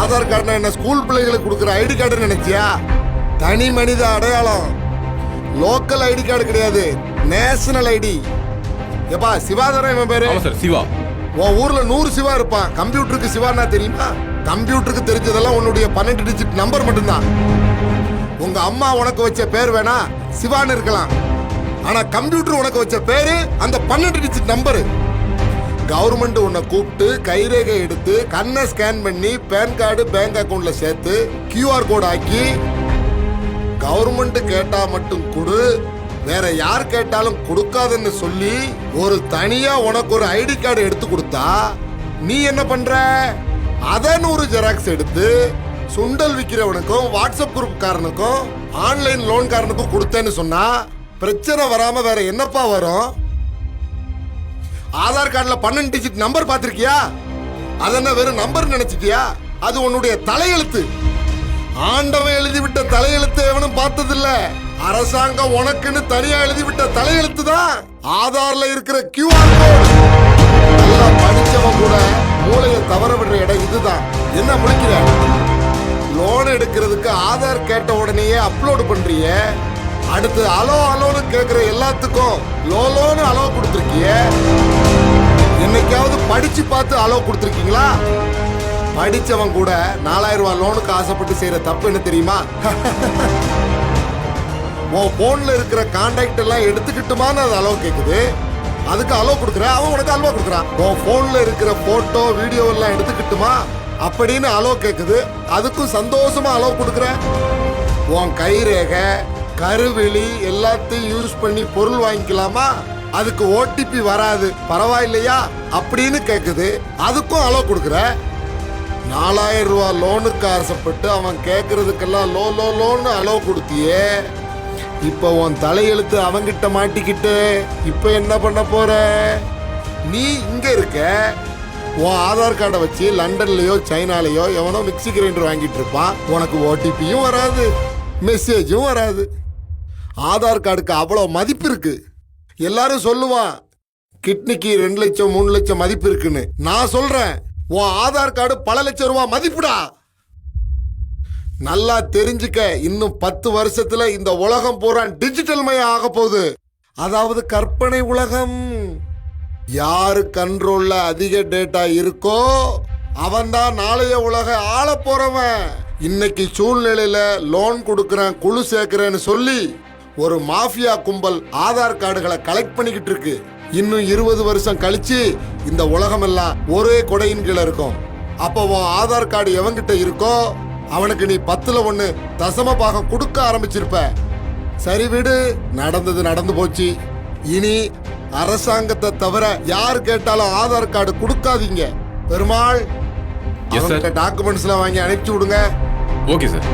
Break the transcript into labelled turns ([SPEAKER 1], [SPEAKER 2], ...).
[SPEAKER 1] Aadhaar card என்ன school பிள்ளைகளுக்கு கொடுக்குற ஐடி கார்டு நினைச்சியா? தனி மனித அடையாளம். லோக்கல் ஐடி கார்டு கிடையாது, நேஷனல் ஐடி. எப்பா சிவாதாரம் இவன் பேரு.
[SPEAKER 2] சார் சிவா.
[SPEAKER 1] உன் ஊர்ல 100 சிவா இருப்பான். கம்ப்யூட்டருக்கு சிவானா தெரியுமா? கம்ப்யூட்டருக்கு தெரிஞ்சதெல்லாம் உன்னுடைய 12 டிஜிட் நம்பர் மட்டும்தான். உங்க அம்மா உனக்கு வச்ச பேர் வேணா சிவான்னு இருக்கலாம், ஆனா கம்ப்யூட்டர் உனக்கு வச்ச பேரு அந்த 12 டிஜிட் நம்பரு. கவர்மெண்ட் உன்னை கூப்பிட்டு கைரேகை எடுத்து கண்ணை ஸ்கேன் பண்ணி பேன் கார்டு பேங்க் அக்கவுண்ட்ல சேர்த்து கியூஆர் கோட் ஆக்கி கவர்மெண்ட் கேட்டா மட்டும் கொடு, வேற யார் கேட்டாலும் கொடுக்காதுன்னு சொல்லி ஒரு தனியா உனக்கு ஒரு ஐடி கார்டு எடுத்து கொடுத்தா நீ என்ன பண்ற? அத 100 ஜெராக்ஸ் எடுத்து சுண்டல் விக்கிறவனுக்கும் வாட்ஸ்அப் குரூப் காரனுக்கும் ஆன்லைன் லோன் காரனுக்கும் கொடுத்தேன்னு சொன்னா பிரச்சனை வராம வேற என்னப்பா வரும்? ஆதார் கார்டுல 12 டிஜிட் நம்பர் பாத்திருக்கியா? அதென்ன வெறும் நம்பர் நினைச்சிட்டியா? அது உன்னுடைய தலையெழுத்து. ஆண்டவன் எழுதிவிட்ட தலையெழுத்து எவனும் பார்த்ததில்ல. அரசாங்கம் உனக்குன்னு தனியா எழுதிவிட்ட தலையெழுத்து தான் ஆதார்ல இருக்கிற கியூஆர் கோட். நல்லா படிச்சவன் கூட மூளையை தவற விடுற இடம் இதுதான். என்ன முழிக்கிற? லோன் எடுக்கிறதுக்கு ஆதார் கேட்ட உடனேயே அப்லோடு பண்றீங்க. அடுத்து அலோ அலோன்னு கேட்கிற எல்லாத்துக்கும் லோலோன்னு அலோ கொடுத்துருக்கிய. என்னைக்காவது படிச்சு பார்த்து அலோ கொடுத்துருக்கீங்களா? படிச்சவன் கூட 4000 ரூபாய் லோனுக்கு ஆசைப்பட்டு செய்யற தப்பு என்ன தெரியுமா? உன் போன்ல இருக்கிற கான்டாக்ட் எல்லாம் எடுத்துக்கிட்டுமான்னு அது அலோ கேக்குது. அதுக்கு அலோ கொடுக்குற, அவன் உனக்கு அல்வா கொடுக்குறான். உன் போன்ல இருக்கிற போட்டோ வீடியோ எல்லாம் எடுத்துக்கிட்டுமா அப்படின்னு அலோ கேக்குது. அதுக்கும் சந்தோஷமா அலோ கொடுக்குற. உன் கைரேகை கருவெளி எல்லாத்தையும் யூஸ் பண்ணி பொருள் வாங்கிக்கலாமா? அதுக்கு ஓடிபி வராது, பரவாயில்லையா அப்படின்னு கேக்குது. அதுக்கும் அலோ கொடுக்குற. 4000 ரூபாய் லோனுக்கு ஆசைப்பட்டு அவன் கேட்கறதுக்கெல்லாம் லோ லோ லோன்னு அலோ கொடுத்தியே. இப்ப உன் தலையெழுத்து அவங்கிட்ட மாட்டிக்கிட்டு இப்ப என்ன பண்ண போற? நீ இங்க இருக்க, உன் ஆதார் கார்டை வச்சு லண்டன்லயோ சைனாலயோ எவனோ மிக்சி கிரைண்டர் வாங்கிட்டு இருப்பான். உனக்கு ஓடிபியும் வராது, மெசேஜும் வராது. ஆதார் கார்டுக்கு அவ்வளவு மதிப்பு இருக்கு. எல்லாரும் சொல்லுவான் கிட்னிக்கு 2 லட்சம் 3 லட்சம் மதிப்பு இருக்குன்னு. நான் சொல்றேன் உன் ஆதார் கார்டு பல லட்சம் ரூபாய் மதிப்புடா. நல்லா தெரிஞ்சுக்க, இன்னும் 10 வருஷத்துல இந்த உலகம் பூரா டிஜிட்டல் மயம் ஆக போகுது. அதாவது கற்பனை உலகம். யாரு கண்ட்ரோல்ல அதிக டேட்டா இருக்கோ அவன் தான் நாளைய உலக ஆள போறவன். இன்னைக்கு சூழ்நிலையில லோன் கொடுக்கறேன் குழு சேர்க்கிறேன்னு சொல்லி ஒரு மாஃபியா கும்பல் ஆதார் கார்டுகளை கலெக்ட் பண்ணிக்கிட்டு இருக்கு. இன்னும் 20 வருஷம் கழிச்சு இந்த உலகம் எல்லாம் ஒரே கொடையின் கீழே இருக்கும். அப்போ உன் ஆதார் கார்டு எவங்கிட்ட இருக்கோ அவனுக்கு நீ 10ல் 1 தசம பாகம் கொடுக்க ஆரம்பிச்சிருப்ப. சரி விடு, நடந்தது நடந்து போச்சு. இனி அரசாங்கத்தை தவிர யார் கேட்டாலும் ஆதார் கார்டு கொடுக்காதீங்க. பெருமாள் டாக்குமெண்ட்ஸ் எல்லாம் வாங்கி அனுப்பிச்சு விடுங்க.
[SPEAKER 2] Okay sir.